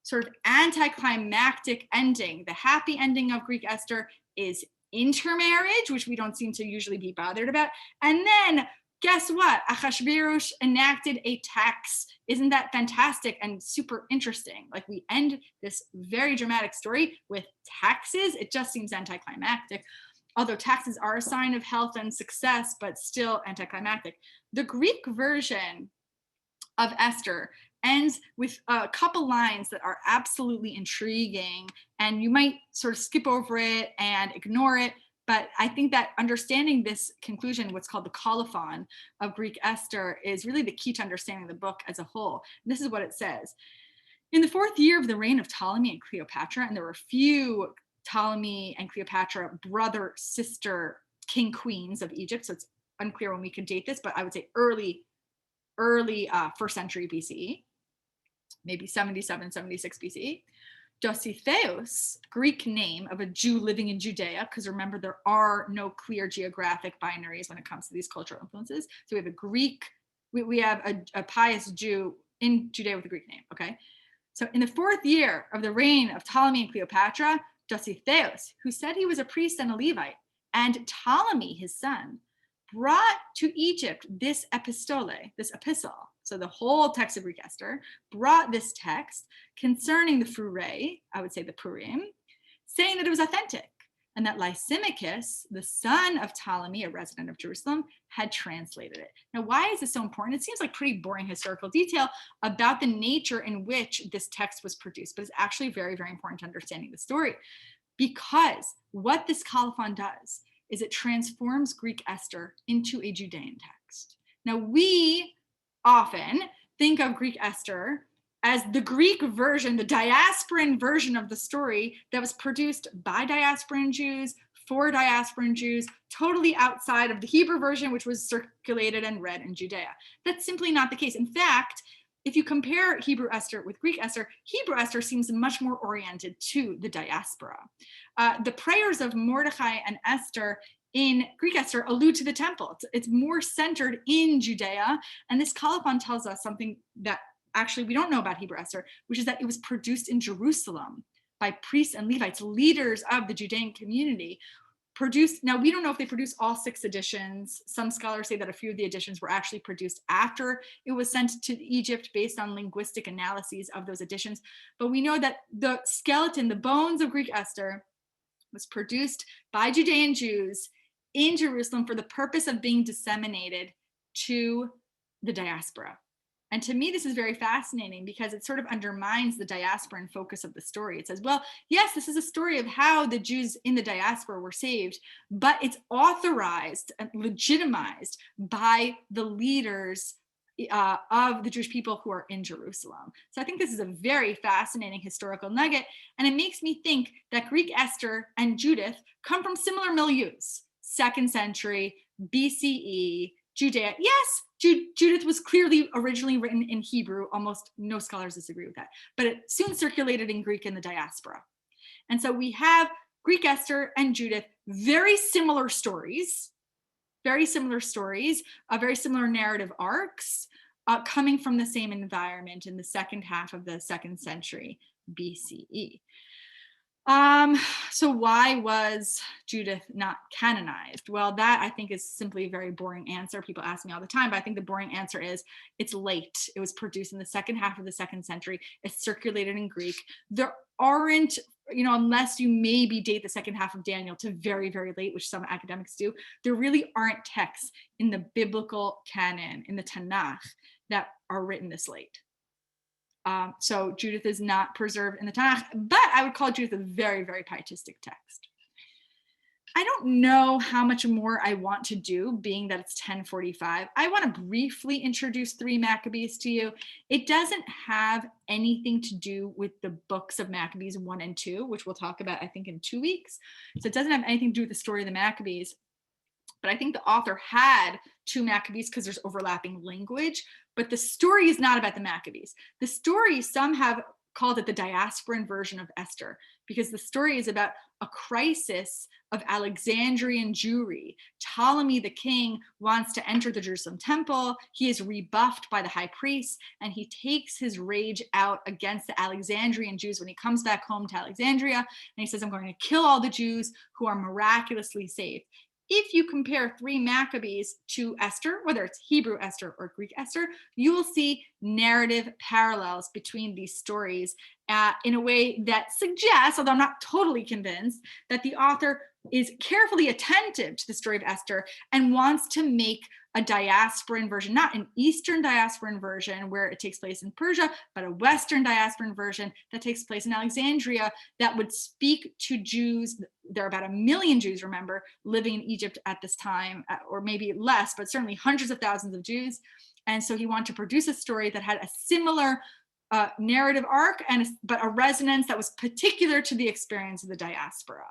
sort of anticlimactic ending. The happy ending of Greek Esther is intermarriage, which we don't seem to usually be bothered about. And then guess what? Achashverosh enacted a tax. Isn't that fantastic and super interesting? Like, we end this very dramatic story with taxes. It just seems anticlimactic. Although taxes are a sign of health and success, but still anticlimactic. The Greek version of Esther ends with a couple lines that are absolutely intriguing, and you might sort of skip over it and ignore it. But I think that understanding this conclusion, what's called the colophon of Greek Esther, is really the key to understanding the book as a whole. And this is what it says. In the 4th year of the reign of Ptolemy and Cleopatra, and there were a few Ptolemy and Cleopatra brother, sister, king, queens of Egypt, so it's unclear when we could date this, but I would say early 1st century BCE, maybe 77, 76 BCE. Dositheus, Greek name of a Jew living in Judea, because remember, there are no clear geographic binaries when it comes to these cultural influences. So we have a Greek, we have a pious Jew in Judea with a Greek name, okay? So in the 4th year of the reign of Ptolemy and Cleopatra, Dositheus, who said he was a priest and a Levite, and Ptolemy, his son, brought to Egypt this epistole, this epistle. So the whole text of Greek Esther brought this text concerning the Furei, I would say the Purim, saying that it was authentic, and that Lysimachus, the son of Ptolemy, a resident of Jerusalem, had translated it. Now, why is this so important? It seems like pretty boring historical detail about the nature in which this text was produced, but it's actually very, very important to understanding the story, because what this colophon does is it transforms Greek Esther into a Judean text. Now, we often think of Greek Esther as the Greek version, the diasporan version of the story that was produced by diasporan Jews for diasporan Jews, totally outside of the Hebrew version, which was circulated and read in Judea. That's simply not the case. In fact, if you compare Hebrew Esther with Greek Esther, Hebrew Esther seems much more oriented to the diaspora. The prayers of Mordechai and Esther in Greek Esther allude to the temple. It's more centered in Judea. And this colophon tells us something that actually we don't know about Hebrew Esther, which is that it was produced in Jerusalem by priests and Levites, leaders of the Judean community. Now we don't know if they produced all 6 editions. Some scholars say that a few of the editions were actually produced after it was sent to Egypt based on linguistic analyses of those editions. But we know that the skeleton, the bones of Greek Esther, was produced by Judean Jews in Jerusalem for the purpose of being disseminated to the diaspora. And to me, this is very fascinating because it sort of undermines the diasporan focus of the story. It says, well, yes, this is a story of how the Jews in the diaspora were saved, but it's authorized and legitimized by the leaders of the Jewish people who are in Jerusalem. So I think this is a very fascinating historical nugget. And it makes me think that Greek Esther and Judith come from similar milieus, 2nd century BCE, Judea. Yes, Judith was clearly originally written in Hebrew. Almost no scholars disagree with that, but it soon circulated in Greek in the diaspora. And so we have Greek Esther and Judith, very similar stories, very similar narrative arcs coming from the same environment in the second half of the 2nd century BCE. So why was Judith not canonized? Well, that I think is simply a very boring answer. People ask me all the time, but I think the boring answer is it's late. It was produced in the second half of the 2nd century. It's circulated in Greek. There aren't, unless you maybe date the second half of Daniel to very, very late, which some academics do, there really aren't texts in the biblical canon, in the Tanakh, that are written this late. So Judith is not preserved in the Tanakh, but I would call Judith a very, very pietistic text. I don't know how much more I want to do, being that it's 10:45. I want to briefly introduce 3 Maccabees to you. It doesn't have anything to do with the books of Maccabees 1 and 2, which we'll talk about, I think, in 2 weeks. So it doesn't have anything to do with the story of the Maccabees. But I think the author had 2 Maccabees because there's overlapping language, but the story is not about the Maccabees. The story, some have called it the diasporan version of Esther, because the story is about a crisis of Alexandrian Jewry. Ptolemy the king wants to enter the Jerusalem temple. He is rebuffed by the high priest, and he takes his rage out against the Alexandrian Jews when he comes back home to Alexandria, and he says, I'm going to kill all the Jews who are miraculously saved. If you compare 3 Maccabees to Esther, whether it's Hebrew Esther or Greek Esther, you will see narrative parallels between these stories in a way that suggests, although I'm not totally convinced, that the author is carefully attentive to the story of Esther and wants to make a diasporan version, not an Eastern diasporan version where it takes place in Persia, but a Western diasporan version that takes place in Alexandria that would speak to Jews. There are about 1 million Jews, remember, living in Egypt at this time, or maybe less, but certainly hundreds of thousands of Jews. And so he wanted to produce a story that had a similar narrative arc, but a resonance that was particular to the experience of the diaspora.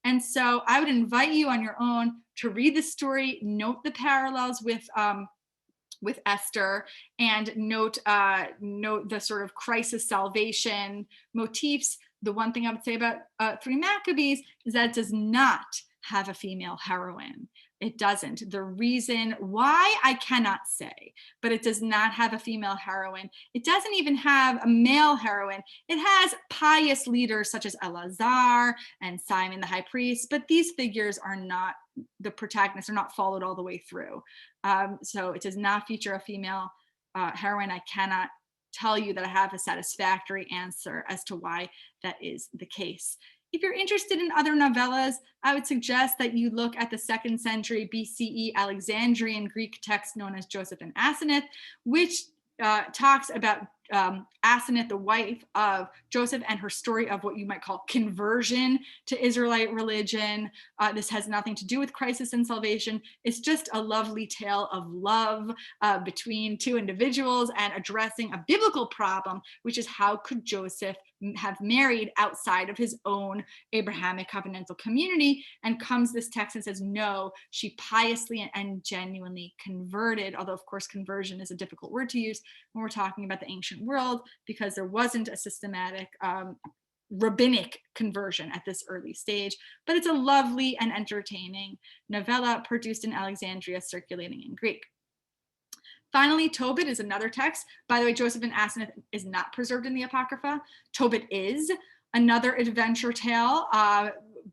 And so I would invite you on your own to read the story, note the parallels with Esther, and note the sort of crisis salvation motifs. The one thing I would say about 3 Maccabees is that it does not have a female heroine. It doesn't. The reason why I cannot say, but it does not have a female heroine. It doesn't even have a male heroine. It has pious leaders such as Eleazar and Simon the high priest, but these figures are not, the protagonists are not followed all the way through. So it does not feature a female heroine. I cannot tell you that I have a satisfactory answer as to why that is the case. If you're interested in other novellas, I would suggest that you look at the 2nd century BCE Alexandrian Greek text known as Joseph and Asenath, which talks about Asenath, the wife of Joseph, and her story of what you might call conversion to Israelite religion. This has nothing to do with crisis and salvation. It's just a lovely tale of love between two individuals and addressing a biblical problem, which is how could Joseph have married outside of his own Abrahamic covenantal community? And comes this text and says, no, she piously and genuinely converted, although of course conversion is a difficult word to use when we're talking about the ancient world, because there wasn't a systematic rabbinic conversion at this early stage. But it's a lovely and entertaining novella produced in Alexandria, circulating in Greek. Finally, Tobit is another text. By the way, Joseph and Asenath is not preserved in the Apocrypha. Tobit is another adventure tale.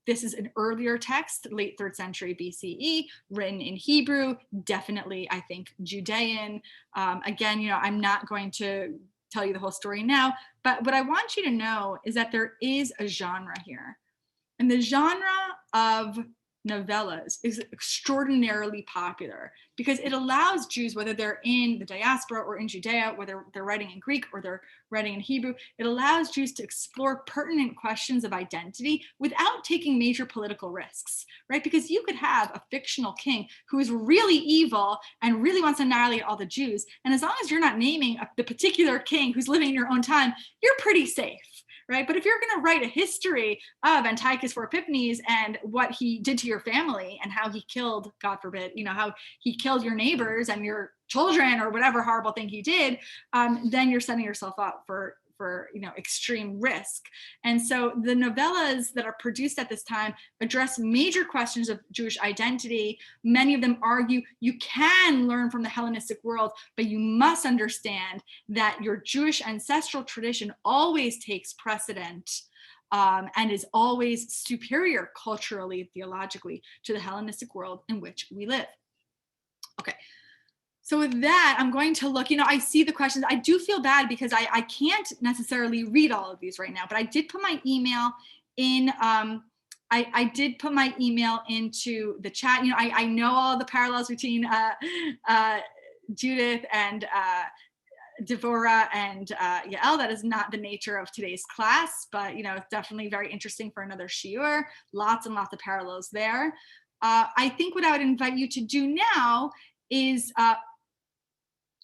This is an earlier text, late 3rd century BCE, written in Hebrew, definitely, I think, Judean. Again, I'm not going to tell you the whole story now, but what I want you to know is that there is a genre here. And the genre of novellas is extraordinarily popular because it allows Jews, whether they're in the diaspora or in Judea, whether they're writing in Greek or they're writing in Hebrew, it allows Jews to explore pertinent questions of identity without taking major political risks, right? Because you could have a fictional king who is really evil and really wants to annihilate all the Jews. And as long as you're not naming the particular king who's living in your own time, you're pretty safe. Right? But if you're going to write a history of Antiochus IV Epiphanes and what he did to your family and how he killed, God forbid, how he killed your neighbors and your children or whatever horrible thing he did, then you're setting yourself up for extreme risk. And so the novellas that are produced at this time address major questions of Jewish identity. Many of them argue you can learn from the Hellenistic world, but you must understand that your Jewish ancestral tradition always takes precedent and is always superior culturally, theologically, to the Hellenistic world in which we live. Okay. So with that, I'm going to look, I see the questions. I do feel bad because I can't necessarily read all of these right now, but I did put my email in, I did put my email into the chat. I know all the parallels between Judith and Devorah and Yael. That is not the nature of today's class, but it's definitely very interesting for another shiur. Lots and lots of parallels there. I think what I would invite you to do now is,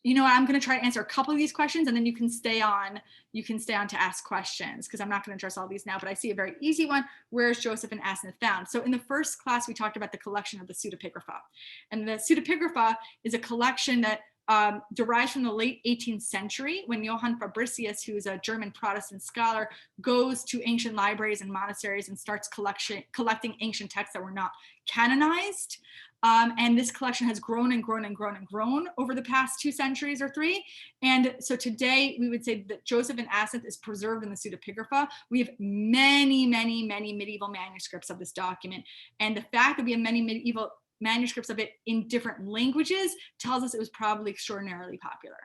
I'm going to try to answer a couple of these questions, and then you can stay on to ask questions, because I'm not going to address all these now, but I see a very easy one. Where is Joseph and Asenath found? So in the first class, we talked about the collection of the Pseudepigrapha. And the Pseudepigrapha is a collection that derives from the late 18th century, when Johann Fabricius, who is a German Protestant scholar, goes to ancient libraries and monasteries and starts collecting ancient texts that were not canonized. And this collection has grown and grown and grown and grown over the past 2 centuries or 3. And so today we would say that Joseph and Asenath is preserved in the Pseudepigrapha. We have many, many, many medieval manuscripts of this document. And the fact that we have many medieval manuscripts of it in different languages tells us it was probably extraordinarily popular.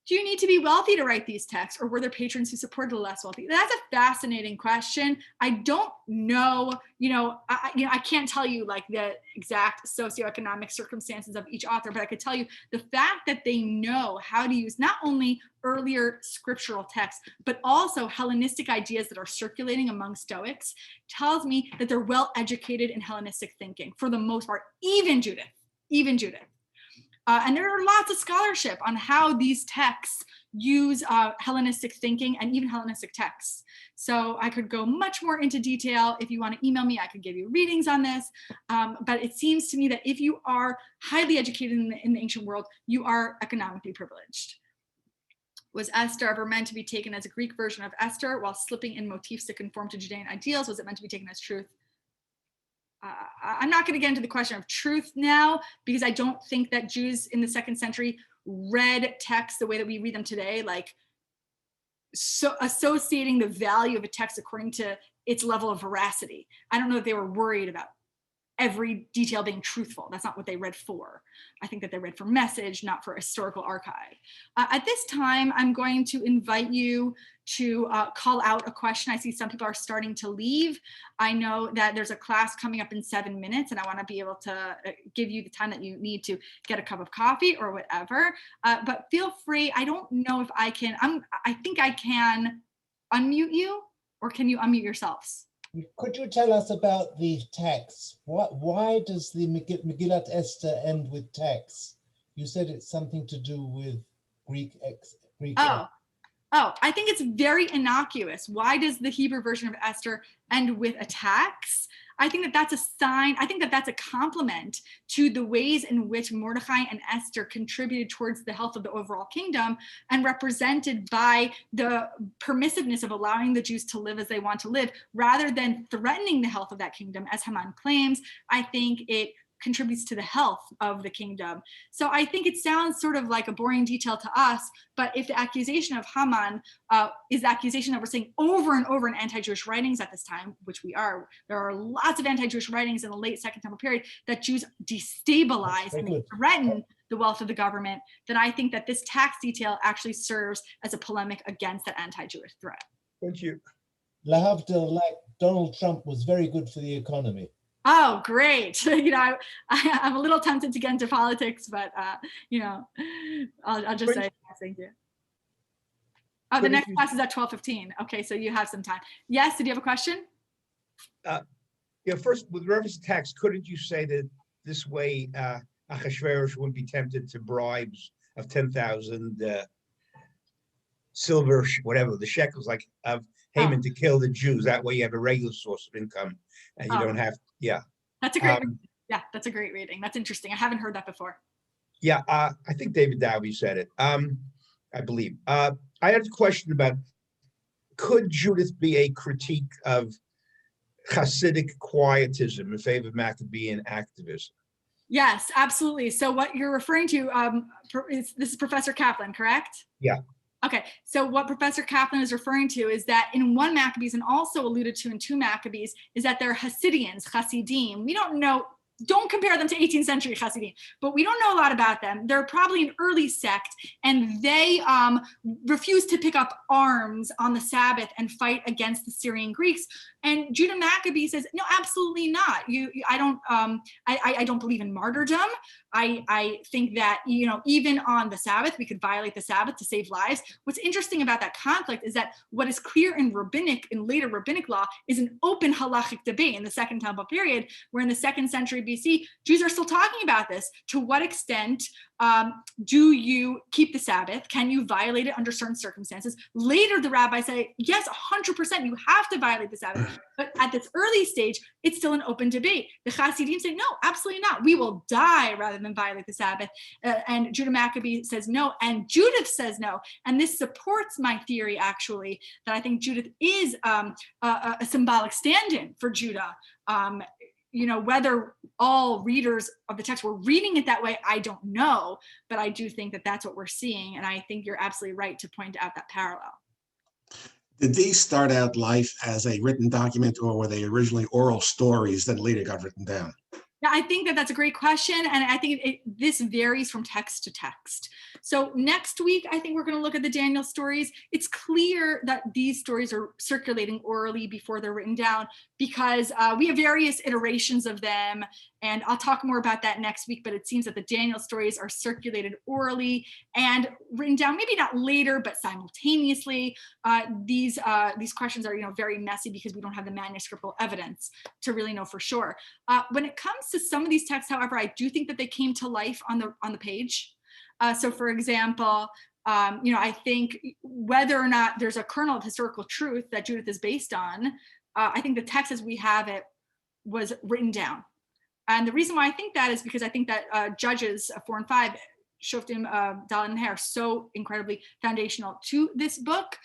Do you need to be wealthy to write these texts, or were there patrons who supported the less wealthy? That's a fascinating question. I don't know, I can't tell you like the exact socioeconomic circumstances of each author, but I could tell you the fact that they know how to use not only earlier scriptural texts, but also Hellenistic ideas that are circulating among Stoics tells me that they're well educated in Hellenistic thinking for the most part, even Judith. And there are lots of scholarship on how these texts use Hellenistic thinking and even Hellenistic texts. So I could go much more into detail. If you want to email me, I could give you readings on this. But it seems to me that if you are highly educated in the ancient world, you are economically privileged. Was Esther ever meant to be taken as a Greek version of Esther while slipping in motifs to conform to Judean ideals? Was it meant to be taken as truth? I'm not going to get into the question of truth now, because I don't think that Jews in the 2nd century read texts the way that we read them today, like so associating the value of a text according to its level of veracity. I don't know if they were worried about every detail being truthful. That's not what they read for. I think that they read for message, not for historical archive. At this time, I'm going to invite you to call out a question. I see some people are starting to leave. I know that there's a class coming up in 7 minutes, and I want to be able to give you the time that you need to get a cup of coffee or whatever. But feel free. I don't know if I can. I think I can unmute you, or can you unmute yourselves? Could you tell us about the text? Why does the Megillat Esther end with text? You said it's something to do with Greek. Oh, I think it's very innocuous. Why does the Hebrew version of Esther end with a tax? I think that that's a sign. I think that that's a compliment to the ways in which Mordechai and Esther contributed towards the health of the overall kingdom, and represented by the permissiveness of allowing the Jews to live as they want to live, rather than threatening the health of that kingdom, as Haman claims. I think it contributes to the health of the kingdom. So I think it sounds sort of like a boring detail to us, but if the accusation of Haman is the accusation that we're seeing over and over in anti-Jewish writings at this time, which we are, there are lots of anti-Jewish writings in the late Second Temple period that Jews destabilize and they threaten the wealth of the government, then I think that this tax detail actually serves as a polemic against that anti-Jewish threat. Thank you. Lahavdil, like Donald Trump, was very good for the economy. Oh, great. I'm a little tempted to get into politics, but, I'll just say thank you. Oh, the next class is at 12:15. Okay, so you have some time. Yes, did you have a question? First, with reference to tax, couldn't you say that this way Achashverosh wouldn't be tempted to bribes of 10,000 silver, whatever, the shekels, like of Haman to kill the Jews? That way you have a regular source of income and you don't have, That's a great reading. Yeah, that's a great reading. That's interesting. I haven't heard that before. Yeah, I think David Dowby said it, I believe. I had a question about, could Judith be a critique of Hasidic quietism in favor of Maccabean activism? Yes, absolutely. So what you're referring to, this is Professor Kaplan, correct? Yeah. Okay, so what Professor Kaplan is referring to is that in 1 Maccabees, and also alluded to in 2 Maccabees, is that they're Hasidians, Hasidim. We don't know, don't compare them to 18th century Hasidim, but we don't know a lot about them. They're probably an early sect, and they refuse to pick up arms on the Sabbath and fight against the Syrian Greeks. And Judah Maccabee says, no, absolutely not. I don't believe in martyrdom. I think that, even on the Sabbath, we could violate the Sabbath to save lives. What's interesting about that conflict is that what is clear in later rabbinic law is an open halachic debate in the Second Temple period, where in the 2nd century BC, Jews are still talking about this. To what extent do you keep the Sabbath? Can you violate it under certain circumstances? Later, the rabbis say, yes, 100%, you have to violate the Sabbath. But at this early stage, it's still an open debate. The Hasidim say, no, absolutely not. We will die rather than violate the Sabbath. And Judah Maccabee says no, and Judith says no. And this supports my theory, actually, that I think Judith is a symbolic stand-in for Judah. Whether all readers of the text were reading it that way, I don't know, but I do think that that's what we're seeing. And I think you're absolutely right to point out that parallel. Did these start out life as a written document, or were they originally oral stories that later got written down? Yeah, I think that that's a great question. And I think this varies from text to text. So next week, I think we're going to look at the Daniel stories. It's clear that these stories are circulating orally before they're written down, because we have various iterations of them. And I'll talk more about that next week, but it seems that the Daniel stories are circulated orally and written down, maybe not later, but simultaneously. These questions are, very messy because we don't have the manuscriptal evidence to really know for sure. When it comes to some of these texts, however, I do think that they came to life on the page. So for example, I think whether or not there's a kernel of historical truth that Judith is based on, I think the text as we have it was written down. And the reason why I think that is because I think that Judges 4 and 5, Shoftim, Dalet and Hay, are so incredibly foundational to this book.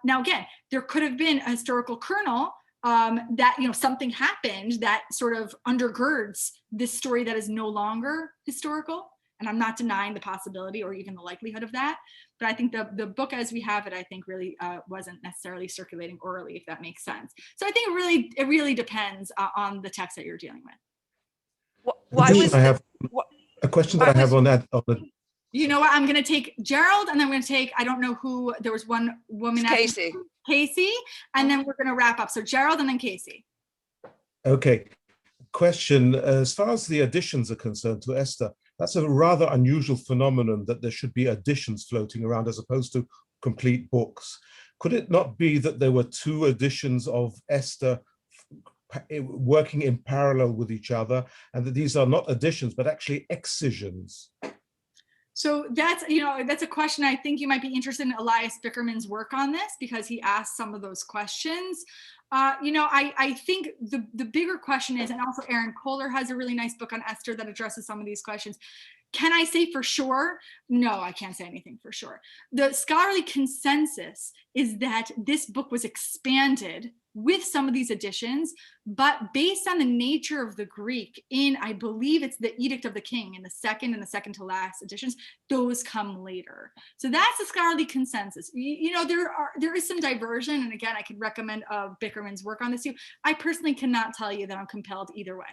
Now, again, there could have been a historical kernel that, something happened that sort of undergirds this story that is no longer historical. And I'm not denying the possibility or even the likelihood of that. But I think the book as we have it, I think really wasn't necessarily circulating orally, if that makes sense. So I think it really depends on the text that you're dealing with. Why was I have wh- a question why that I have was- on that. You know what? I'm going to take Gerald, and then I'm going to take, I don't know who, there was one woman. It's Casey. Casey, and then we're going to wrap up. So Gerald and then Casey. Okay. Question, as far as the additions are concerned to Esther, that's a rather unusual phenomenon that there should be additions floating around as opposed to complete books. Could it not be that there were two editions of Esther working in parallel with each other, and that these are not additions, but actually excisions? So that's a question. I think you might be interested in Elias Bickerman's work on this, because he asked some of those questions. I think the bigger question is, and also Aaron Kohler has a really nice book on Esther that addresses some of these questions. Can I say for sure? No, I can't say anything for sure. The scholarly consensus is that this book was expanded with some of these additions, but based on the nature of the Greek in, I believe it's the Edict of the King in the second to last editions, those come later. So that's the scholarly consensus. There is some diversion, and again, I could recommend Bickerman's work on this too. I personally cannot tell you that I'm compelled either way.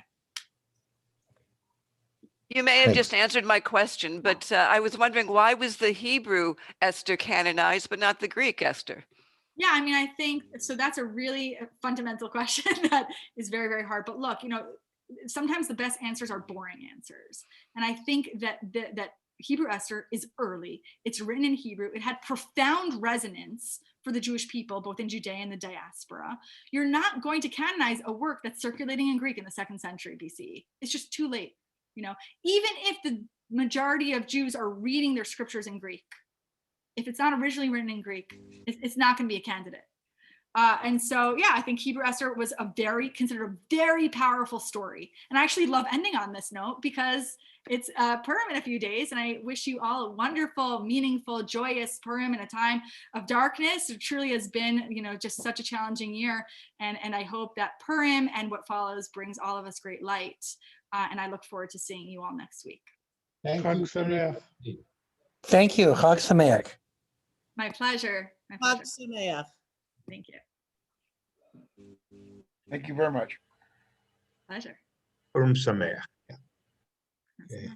You may have just answered my question, but I was wondering, why was the Hebrew Esther canonized, but not the Greek Esther? Yeah, I mean, I think, so that's a really fundamental question that is very, very hard. But look, sometimes the best answers are boring answers. And I think that Hebrew Esther is early. It's written in Hebrew. It had profound resonance for the Jewish people, both in Judea and the diaspora. You're not going to canonize a work that's circulating in Greek in the 2nd century BCE. It's just too late. Even if the majority of Jews are reading their scriptures in Greek, if it's not originally written in Greek, it's not going to be a candidate. And so, yeah, I think Hebrew Esther was considered a very powerful story. And I actually love ending on this note because it's Purim in a few days. And I wish you all a wonderful, meaningful, joyous Purim in a time of darkness. It truly has been, just such a challenging year. And I hope that Purim and what follows brings all of us great light. And I look forward to seeing you all next week. Thank Chag you. Sameach. Thank you. Chag Sameach. My pleasure. Chag Sameach. Thank you. Thank you very much. Pleasure. Purim Sameach. Yeah. Okay.